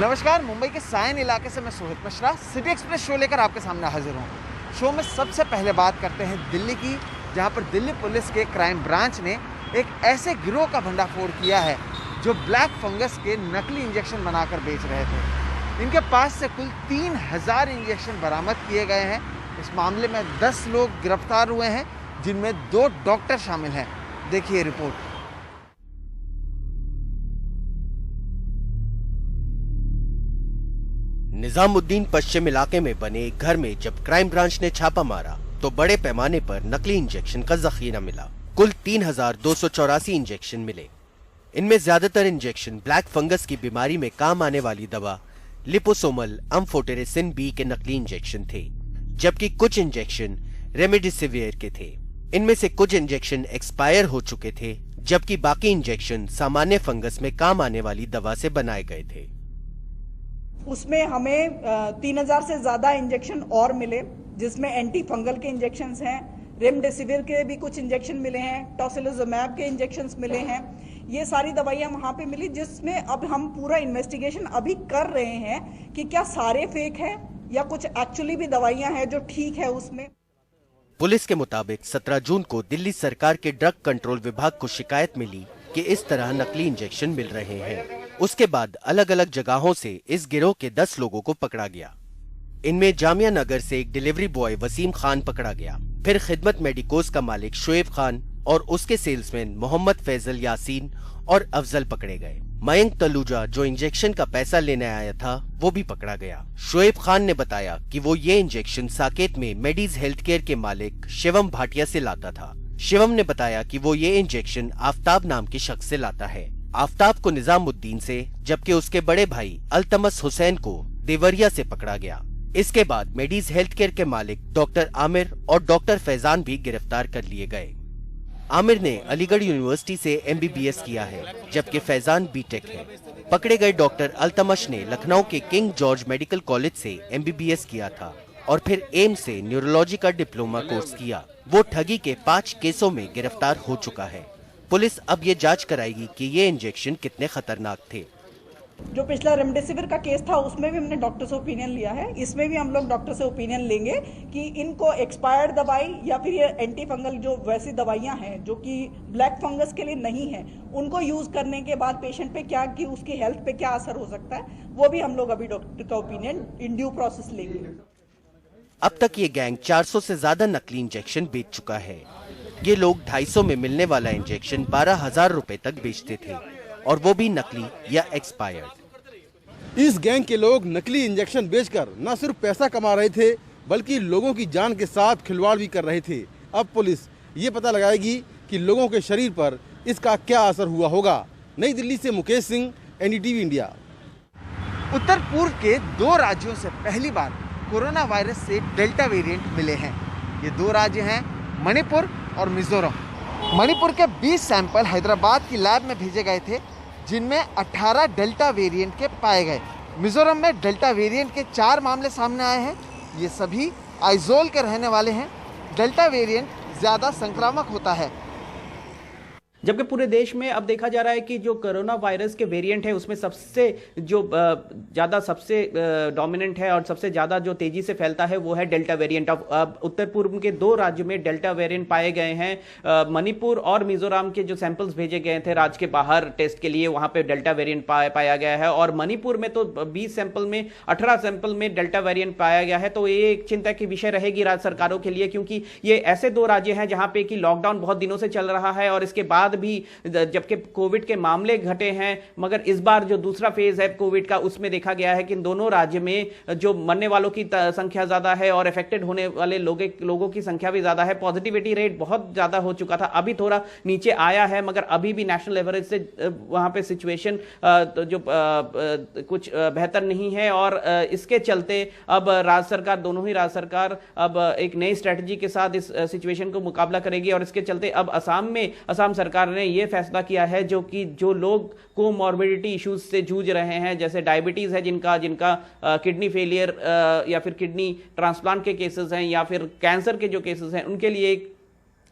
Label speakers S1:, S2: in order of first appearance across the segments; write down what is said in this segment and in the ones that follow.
S1: नमस्कार, मुंबई के सायन इलाके से मैं Sohit Mishra city express show लेकर आपके सामने हाजिर हूँ। शो में सबसे पहले बात करते हैं दिल्ली की, जहाँ पर दिल्ली पुलिस के क्राइम ब्रांच ने एक ऐसे गिरोह का भंडाफोड़ किया है जो ब्लैक फंगस के नकली इंजेक्शन बनाकर बेच रहे थे। इनके पास से कुल 3000 इंजेक्शन बरामद किए गए हैं। इस मामले में 10 लोग गिरफ्तार हुए हैं, जिनमें 2 डॉक्टर शामिल हैं। देखिए रिपोर्ट।
S2: निजामुद्दीन पश्चिम इलाके में बने एक घर में जब क्राइम ब्रांच ने छापा मारा तो बड़े पैमाने पर नकली इंजेक्शन का जखीरा मिला। कुल 3284 इंजेक्शन मिले। इनमें ज्यादातर इंजेक्शन ब्लैक फंगस की बीमारी में काम आने वाली दवा लिपोसोमल अम्फोटेरेसिन बी के नकली इंजेक्शन थे, जबकि कुछ इंजेक्शन रेमडेसिविर के थे। इनमें से कुछ इंजेक्शन एक्सपायर हो चुके थे, जबकि बाकी इंजेक्शन सामान्य फंगस में काम आने वाली दवा से बनाए गए थे।
S3: उसमें हमें 3000 से ज्यादा इंजेक्शन और मिले, जिसमें एंटी फंगल के इंजेक्शंस हैं, रेमडेसिविर के भी कुछ इंजेक्शन मिले हैं, टोसिलिजुमैब के इंजेक्शंस मिले हैं। ये सारी दवाइयां वहां पे मिली, जिसमें अब हम पूरा इन्वेस्टिगेशन अभी कर रहे हैं कि क्या सारे फेक हैं या कुछ एक्चुअली भी दवाइयां हैं जो ठीक है उसमें।
S2: पुलिस के मुताबिक 17 जून को दिल्ली सरकार के ड्रग कंट्रोल विभाग को शिकायत मिली कि इस तरह नकली इंजेक्शन मिल रहे हैं। उसके बाद अलग अलग जगहों से इस गिरोह के 10 लोगों को पकड़ा गया। इनमें जामिया नगर से एक डिलीवरी बॉय वसीम खान पकड़ा गया। फिर खिदमत मेडिकोज का मालिक शोएब खान और उसके सेल्समैन मोहम्मद फैजल यासीन और अफजल पकड़े गए। मयंक तलूजा, जो इंजेक्शन का पैसा लेने आया था, वो भी पकड़ा गया। शोएब खान ने बताया कि वो ये इंजेक्शन साकेत में मेडीज हेल्थ केयर के मालिक शिवम भाटिया से लाता था। शिवम ने बताया कि वो ये इंजेक्शन आफ्ताब नाम के शख्स से लाता है। आफ्ताब को निजामुद्दीन से, जबकि उसके बड़े भाई अल्तमस हुसैन को देवरिया से पकड़ा गया। इसके बाद मेडीज हेल्थ केयर के मालिक डॉक्टर आमिर और डॉक्टर फैजान भी गिरफ्तार कर लिए गए। आमिर ने अलीगढ़ यूनिवर्सिटी से MBBS किया है, जबकि फैजान बीटेक है। पकड़े गए डॉक्टर अल्तमश ने लखनऊ के किंग जॉर्ज मेडिकल कॉलेज से MBBS किया था और फिर एम्स से न्यूरोलॉजी का डिप्लोमा कोर्स किया। वो ठगी के 5 केसों में गिरफ्तार हो चुका है। पुलिस अब ये जांच कराएगी कि ये इंजेक्शन कितने खतरनाक थे।
S3: जो पिछला रेमडेसिविर का केस था उसमें भी हमने डॉक्टर से ओपिनियन लिया है, इसमें भी हम लोग डॉक्टर से ओपिनियन लेंगे कि इनको एक्सपायर्ड दवाई या फिर ये एंटी फंगल जो वैसी दवाइयां हैं जो कि ब्लैक फंगस के लिए नहीं है, उनको यूज करने के बाद पेशेंट पे क्या, कि उसकी हेल्थ पे क्या असर हो सकता है, वो भी हम लोग अभी डॉक्टर का ओपिनियन इन ड्यू प्रोसेस लेंगे।
S2: अब तक ये गैंग 400 से ज्यादा नकली इंजेक्शन बेच चुका है। ये लोग 250 में मिलने वाला इंजेक्शन 12,000 रुपए तक बेचते थे, और वो भी नकली या एक्सपायर्ड।
S4: इस गैंग के लोग नकली इंजेक्शन बेचकर न सिर्फ पैसा कमा रहे थे, बल्कि लोगों की जान के साथ खिलवाड़ भी कर रहे थे। अब पुलिस ये पता लगाएगी कि लोगों के शरीर पर इसका क्या असर हुआ होगा। नई दिल्ली से मुकेश सिंह, NDTV इंडिया।
S1: उत्तर पूर्व के 2 राज्यों से पहली बार कोरोना वायरस से डेल्टा वेरिएंट मिले हैं। ये 2 राज्य हैं मणिपुर और मिजोरम। मणिपुर के 20 सैंपल हैदराबाद की लैब में भेजे गए थे, जिनमें 18 डेल्टा वेरिएंट के पाए गए। मिजोरम में डेल्टा वेरिएंट के 4 मामले सामने आए हैं। ये सभी आइजोल के रहने वाले हैं। डेल्टा वेरिएंट ज़्यादा संक्रामक होता है।
S5: जबकि पूरे देश में अब देखा जा रहा है कि जो कोरोना वायरस के वेरिएंट है उसमें सबसे जो ज़्यादा सबसे डोमिनेंट है और सबसे ज़्यादा जो तेज़ी से फैलता है वो है डेल्टा वेरिएंट। अब उत्तर पूर्व के 2 राज्यों में डेल्टा वेरिएंट पाए गए हैं। मणिपुर और मिजोरम के जो सैंपल्स भेजे गए थे राज्य के बाहर टेस्ट के लिए, वहाँ पे डेल्टा वेरिएंट पाया गया है। और मणिपुर में तो 20 सैंपल में 18 सैंपल में डेल्टा वेरिएंट पाया गया है। तो ये एक चिंता की विषय रहेगी राज्य सरकारों के लिए, क्योंकि ये ऐसे 2 राज्य हैं जहाँ पे कि लॉकडाउन बहुत दिनों से चल रहा है और इसके बाद भी जबकि कोविड के मामले घटे हैं, मगर इस बार जो दूसरा फेज है कोविड का उसमें देखा गया है कि इन दोनों राज्य में जो मरने वालों की संख्या ज्यादा है और अफेक्टेड होने वाले लोगों की संख्या भी ज्यादा है। पॉजिटिविटी रेट बहुत ज्यादा हो चुका था, अभी थोड़ा नीचे आया है, मगर अभी भी नेशनल एवरेज से वहां पे सिचुएशन जो कुछ बेहतर नहीं है। और इसके चलते अब राज्य सरकार, दोनों ही राज्य सरकार अब एक नई स्ट्रेटजी के साथ इस सिचुएशन को मुकाबला करेगी। और इसके चलते अब असम सरकार ने यह फैसला किया है जो लोग कोमॉर्बिडिटी इश्यूज से जूझ रहे हैं, जैसे डायबिटीज है, जिनका किडनी फेलियर या फिर किडनी ट्रांसप्लांट के केसेस हैं या फिर कैंसर के जो केसेस हैं, उनके लिए एक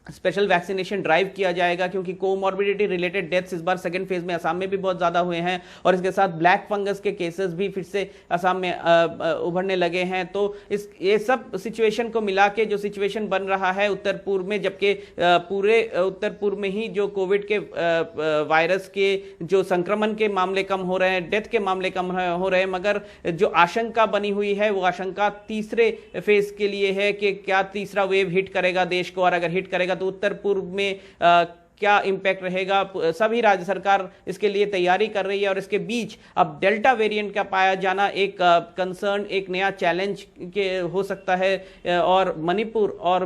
S5: स्पेशल वैक्सीनेशन ड्राइव किया जाएगा, क्योंकि कोमॉर्बिडिटी रिलेटेड डेथ्स इस बार सेकंड फेज में असम में भी बहुत ज्यादा हुए हैं और इसके साथ ब्लैक फंगस के केसेस भी फिर से असम में उभरने लगे हैं। तो ये सब सिचुएशन को मिला के जो सिचुएशन बन रहा है उत्तर पूर्व में, जबकि पूरे उत्तर पूर्व में ही जो कोविड के वायरस के जो संक्रमण के मामले कम हो रहे हैं, डेथ के मामले कम हो रहे हैं, मगर जो आशंका बनी हुई है वो आशंका तीसरे फेज के लिए है कि क्या तीसरा वेव हिट करेगा देश को, और अगर हिट करेगा तो उत्तर पूर्व में क्या इंपैक्ट रहेगा। सभी राज्य सरकार इसके लिए तैयारी कर रही है और इसके बीच अब डेल्टा वेरिएंट का पाया जाना एक कंसर्न, एक नया चैलेंज के हो सकता है और मणिपुर और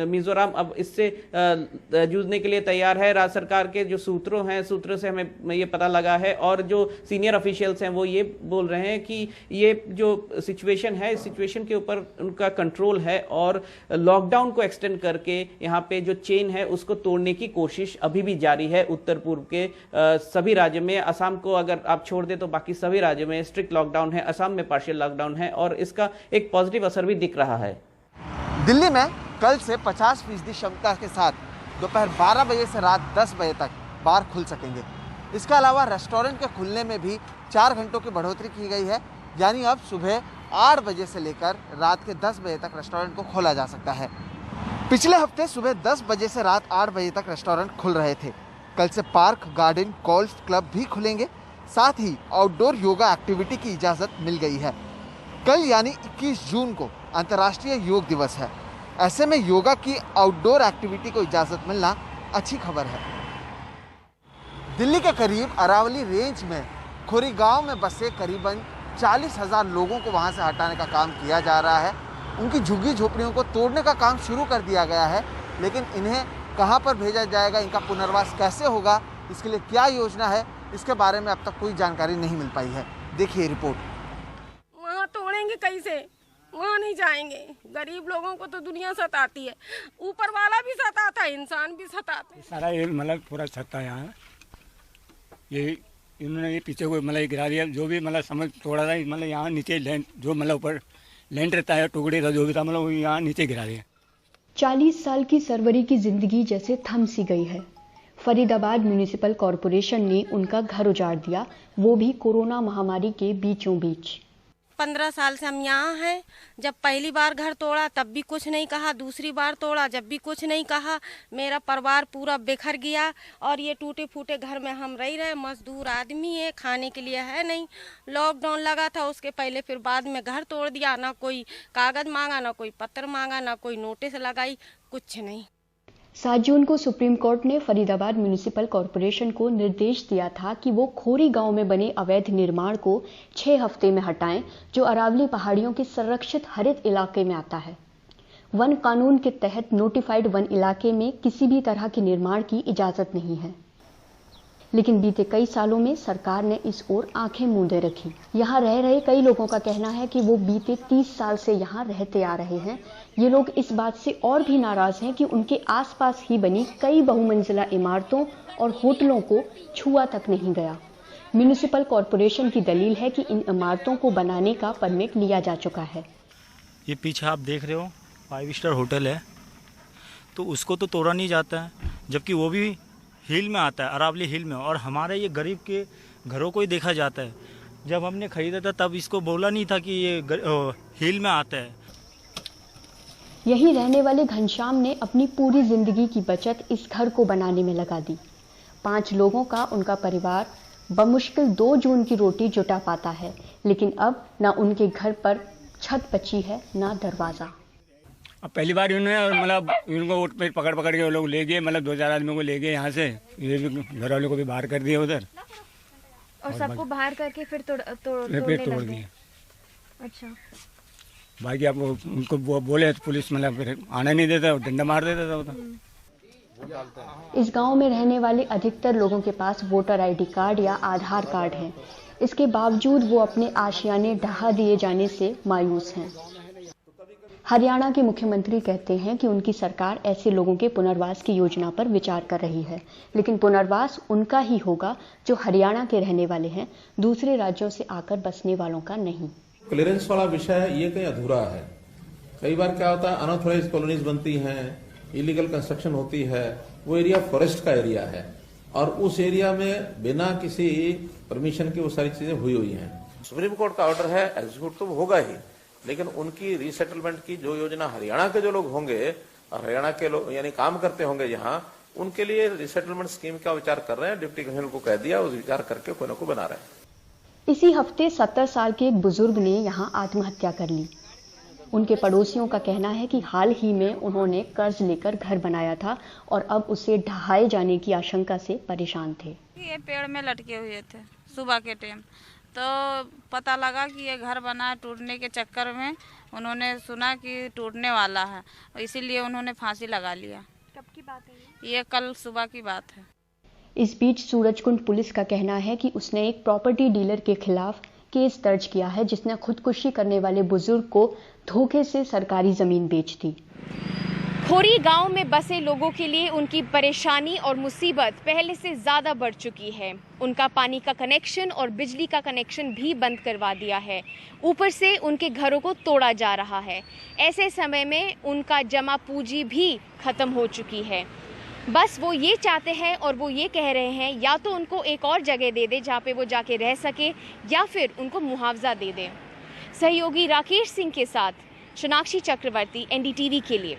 S5: मिजोरम अब इससे जूझने के लिए तैयार है। राज्य सरकार के जो सूत्रों से हमें ये पता लगा है और जो सीनियर ऑफिशियल्स हैं वो ये बोल रहे हैं कि ये जो सिचुएशन है, इस सिचुएशन के ऊपर उनका कंट्रोल है और लॉकडाउन को एक्सटेंड करके यहाँ पे जो चेन है उसको तोड़ने की कोशिश अभी भी जारी है उत्तर पूर्व के सभी राज्यों में। असम को अगर आप छोड़ दे तो बाकी सभी राज्यों में स्ट्रिक्ट लॉकडाउन है, असम में पार्शियल लॉकडाउन है और इसका एक पॉजिटिव असर भी दिख रहा है।
S1: दिल्ली में कल से 50% क्षमता के साथ दोपहर 12 बजे से रात 10 बजे तक बार खुल सकेंगे। इसके अलावा रेस्टोरेंट के खुलने में भी 4 घंटों की बढ़ोतरी की गई है, यानी अब सुबह 8 बजे से लेकर रात के 10 बजे तक रेस्टोरेंट को खोला जा सकता है। पिछले हफ्ते सुबह 10 बजे से रात 8 बजे तक रेस्टोरेंट खुल रहे थे। कल से पार्क, गार्डन, गोल्फ क्लब भी खुलेंगे। साथ ही आउटडोर योगा एक्टिविटी की इजाज़त मिल गई है। कल यानी 21 जून को अंतर्राष्ट्रीय योग दिवस है। ऐसे में योगा की आउटडोर एक्टिविटी को इजाज़त मिलना अच्छी खबर है। दिल्ली के करीब अरावली रेंज में खोरी गांव में बसे करीबन 40,000 लोगों को वहां से हटाने का काम किया जा रहा है। उनकी झुग्गी झोपड़ियों को तोड़ने का काम शुरू कर दिया गया है, लेकिन इन्हें कहां पर भेजा जाएगा, इनका पुनर्वास कैसे होगा, इसके लिए क्या योजना है, इसके बारे में अब तक कोई जानकारी नहीं मिल पाई है। देखिए रिपोर्ट।
S6: वहाँ तोड़ेंगे कैसे, वहाँ नहीं जाएंगे। गरीब लोगों को तो दुनिया सताती है, ऊपर वाला भी सताता है, इंसान भी सताता है।
S7: सारा ये मतलब पूरा छत्ता यहाँ ये इन्होंने ये पीछे को मतलब गिरा दिया, जो भी मतलब समझ तोड़ा था मतलब यहाँ नीचे लैंड जो मतलब ऊपर लैंड रहता है टुकड़े था जो भी था मतलब यहाँ नीचे गिरा दिया।
S8: 40 साल की सरवरी की जिंदगी जैसे थम सी गई है। फरीदाबाद म्युनिसिपल कॉरपोरेशन ने उनका घर उजाड़ दिया, वो भी कोरोना महामारी के बीचों बीच।
S6: 15 साल से हम यहाँ हैं। जब पहली बार घर तोड़ा तब भी कुछ नहीं कहा, दूसरी बार तोड़ा जब भी कुछ नहीं कहा। मेरा परिवार पूरा बिखर गया और ये टूटे फूटे घर में हम रह रहे। मजदूर आदमी है, खाने के लिए है नहीं। लॉकडाउन लगा था उसके पहले फिर बाद में घर तोड़ दिया। ना कोई कागज मांगा, ना कोई पत्र मांगा, ना कोई नोटिस लगाई, कुछ नहीं।
S8: 7 जून को सुप्रीम कोर्ट ने फरीदाबाद म्युनिसिपल कॉरपोरेशन को निर्देश दिया था कि वो खोरी गांव में बने अवैध निर्माण को 6 हफ्ते में हटाएं, जो अरावली पहाड़ियों के संरक्षित हरित इलाके में आता है। वन कानून के तहत नोटिफाइड वन इलाके में किसी भी तरह के निर्माण की इजाजत नहीं है, लेकिन बीते कई सालों में सरकार ने इस ओर आंखें मूंदे रखी। यहाँ रह रहे कई लोगों का कहना है कि वो बीते 30 साल से यहाँ रहते आ रहे हैं। ये लोग इस बात से और भी नाराज हैं कि उनके आसपास ही बनी कई बहुमंजिला इमारतों और होटलों को छुआ तक नहीं गया। म्युनिसिपल कॉरपोरेशन की दलील है कि इन इमारतों को बनाने का परमिट लिया जा चुका है।
S9: ये पीछे आप देख रहे हो 5 स्टार होटल है, तो उसको तो तोड़ा नहीं जाता है, जबकि वो भी हिल में आता है, अरावली हिल में। और हमारे ये गरीब के घरों को ही देखा जाता है। जब हमने खरीदा था तब इसको बोला नहीं था कि ये हिल में आता है।
S8: यहीं रहने वाले घनश्याम ने अपनी पूरी जिंदगी की बचत इस घर को बनाने में लगा दी। 5 लोगों का उनका परिवार बमुश्किल 2 जून की रोटी जुटा पाता है, लेकिन अब ना उनके घर पर छत बची है, ना दरवाजा।
S7: अब पहली बार इन्होंने मतलब इनको पकड़ के वो लोग ले गए, मतलब 2-4 आदमियों को ले गए यहाँ से। ये भी घर वालों को भी बाहर कर दिया उधर,
S10: और सबको बाहर करके फिर तोड़
S7: दिए।
S10: अच्छा,
S7: बाकी आप उनको बोले तो पुलिस मतलब फिर आने नहीं देता, डंडा मार देता था उधर।
S8: इस गांव में रहने वाले अधिकतर लोगों के पास वोटर आईडी कार्ड या आधार कार्ड है। इसके बावजूद वो अपने आशियाने ढहा दिए जाने से मायूस हैं। हरियाणा के मुख्यमंत्री कहते हैं कि उनकी सरकार ऐसे लोगों के पुनर्वास की योजना पर विचार कर रही है, लेकिन पुनर्वास उनका ही होगा जो हरियाणा के रहने वाले हैं, दूसरे राज्यों से आकर बसने वालों का नहीं।
S11: क्लियरेंस वाला विषय है, ये कहीं अधूरा है। कई बार क्या होता है, अनऑथोराइज्ड कॉलोनीज बनती हैं, इलीगल कंस्ट्रक्शन होती है वो एरिया फॉरेस्ट का एरिया है और उस एरिया में बिना किसी परमिशन के वो सारी चीजें हुई हैं। सुप्रीम कोर्ट का ऑर्डर है, एग्जीक्यूट तो होगा ही, लेकिन उनकी रीसेटलमेंट की जो योजना हरियाणा के जो लोग होंगे और हरियाणा के लोग यानी काम करते होंगे यहाँ, उनके लिए रिसेटलमेंट स्कीम का विचार कर रहे हैं। डिप्टी कमिश्नर को कह दिया, उस विचार करके कोई ना कोई बना रहे हैं।
S8: इसी हफ्ते 70 साल के एक बुजुर्ग ने यहां आत्महत्या कर ली। उनके पड़ोसियों का कहना है कि हाल ही में उन्होंने कर्ज लेकर घर बनाया था और अब उसे ढहाए जाने की आशंका से परेशान थे।
S12: ये पेड़ में लटके हुए थे सुबह के टाइम, तो पता लगा कि ये घर बना है। टूटने के चक्कर में उन्होंने सुना कि टूटने वाला है, इसीलिए उन्होंने फांसी लगा लिया।
S10: कब की बात है
S12: ये कल सुबह की बात है।
S8: इस बीच सूरजकुंड पुलिस का कहना है कि उसने एक प्रॉपर्टी डीलर के खिलाफ केस दर्ज किया है, जिसने खुदकुशी करने वाले बुजुर्ग को धोखे से सरकारी जमीन बेच दी।
S13: खोरी गांव में बसे लोगों के लिए उनकी परेशानी और मुसीबत पहले से ज्यादा बढ़ चुकी है। उनका पानी का कनेक्शन और बिजली का कनेक्शन भी बंद करवा दिया है। ऊपर से उनके घरों को तोड़ा जा रहा है। ऐसे समय में उनका जमा पूंजी भी खत्म हो चुकी है। बस वो ये चाहते हैं और वो ये कह रहे हैं, या तो उनको एक और जगह दे दे जहाँ पे वो जाके रह सके, या फिर उनको मुआवजा दे दें। सहयोगी राकेश सिंह के साथ सोनाक्षी चक्रवर्ती, NDTV के लिए।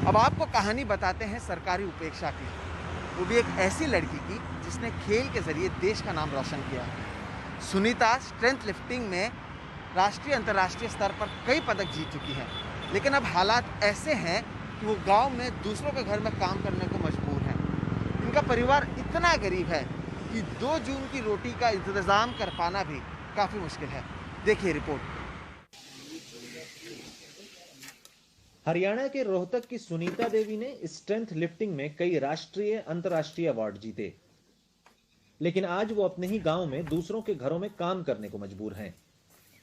S1: अब आपको कहानी बताते हैं सरकारी उपेक्षा की, वो भी एक ऐसी लड़की की जिसने खेल के जरिए देश का नाम रोशन किया। सुनीता स्ट्रेंथ लिफ्टिंग में राष्ट्रीय अंतर्राष्ट्रीय स्तर पर कई पदक जीत चुकी है, लेकिन अब हालात ऐसे हैं कि वो गांव में दूसरों के घर में काम करने को मजबूर हैं। इनका परिवार इतना गरीब है कि 2 जून की रोटी का इंतजाम कर पाना भी काफ़ी मुश्किल है। देखिए रिपोर्ट।
S14: हरियाणा के रोहतक की सुनीता देवी ने स्ट्रेंथ लिफ्टिंग में कई राष्ट्रीय अंतर्राष्ट्रीय अवार्ड जीते, लेकिन आज वो अपने ही गांव में दूसरों के घरों में काम करने को मजबूर हैं।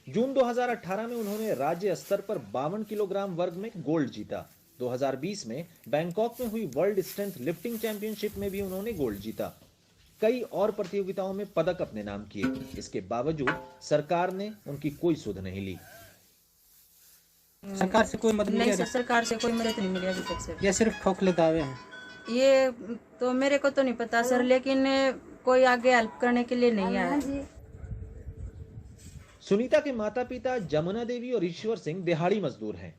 S14: जून 2018 में उन्होंने राज्य स्तर पर 52 किलोग्राम वर्ग में गोल्ड जीता। 2020 में बैंकॉक में हुई वर्ल्ड स्ट्रेंथ लिफ्टिंग चैंपियनशिप में भी उन्होंने गोल्ड जीता। कई और प्रतियोगिताओं में पदक अपने नाम किए। इसके बावजूद सरकार ने उनकी कोई सुध नहीं ली।
S15: सरकार से कोई मदद
S16: नहीं सर, सरकार से कोई मदद नहीं मिली अभी तक सर।
S15: ये सिर्फ खोखले दावे हैं।
S16: ये तो मेरे को तो नहीं पता सर, लेकिन कोई आगे हेल्प करने के लिए नहीं आया।
S14: सुनीता के माता पिता जमुना देवी और ईश्वर सिंह दिहाड़ी मजदूर हैं।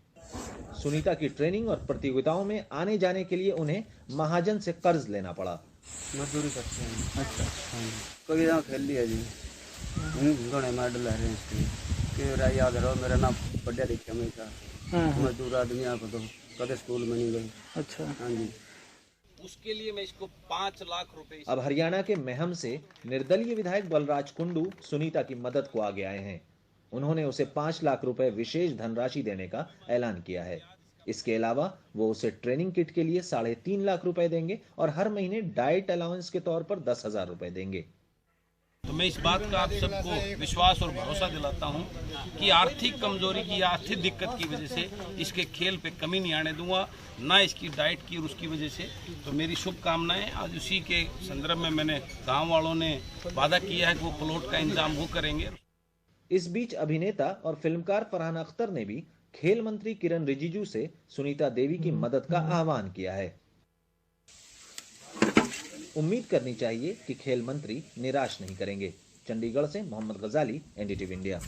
S14: सुनीता की ट्रेनिंग और प्रतियोगिताओं में आने जाने के लिए उन्हें महाजन से कर्ज लेना पड़ा।
S15: मजदूरी करते हैं।
S17: अच्छा, कोई खेल लिया जी, घणे मेडल है कि याद रहो मेरा नाम पढ़िया लिखा मैं था, मजदूर आदमी आप तो कदे स्कूल में नहीं गए।
S15: अच्छा,
S17: हाँ जी।
S18: उसके लिए मैं इसको 5 लाख रुपए।
S14: अब हरियाणा के महम से निर्दलीय विधायक बलराज कुंडू सुनीता की मदद को आगे आए हैं। उन्होंने उसे 5 लाख रुपए विशेष धनराशि देने का ऐलान किया है। इसके अलावा वो उसे ट्रेनिंग किट के लिए 3.5 लाख रुपए देंगे और हर महीने डाइट अलाउंस के तौर पर 10,000 रुपए देंगे।
S18: तो मैं इस बात का आप सबको विश्वास और भरोसा दिलाता हूं कि आर्थिक कमजोरी की या आर्थिक दिक्कत की वजह से इसके खेल पे कमी नहीं आने दूंगा, ना इसकी डाइट की और उसकी वजह से। तो मेरी शुभकामनाएं। आज उसी के संदर्भ में मैंने गांव वालों ने वादा किया है कि वो प्लॉट का इंतजाम वो करेंगे।
S14: इस बीच अभिनेता और फिल्मकार फरहान अख्तर ने भी खेल मंत्री किरण रिजिजू से सुनीता देवी की मदद का आह्वान किया है। उम्मीद करनी चाहिए कि खेल मंत्री निराश नहीं करेंगे। चंडीगढ़ से मोहम्मद गजाली, NDTV इंडिया।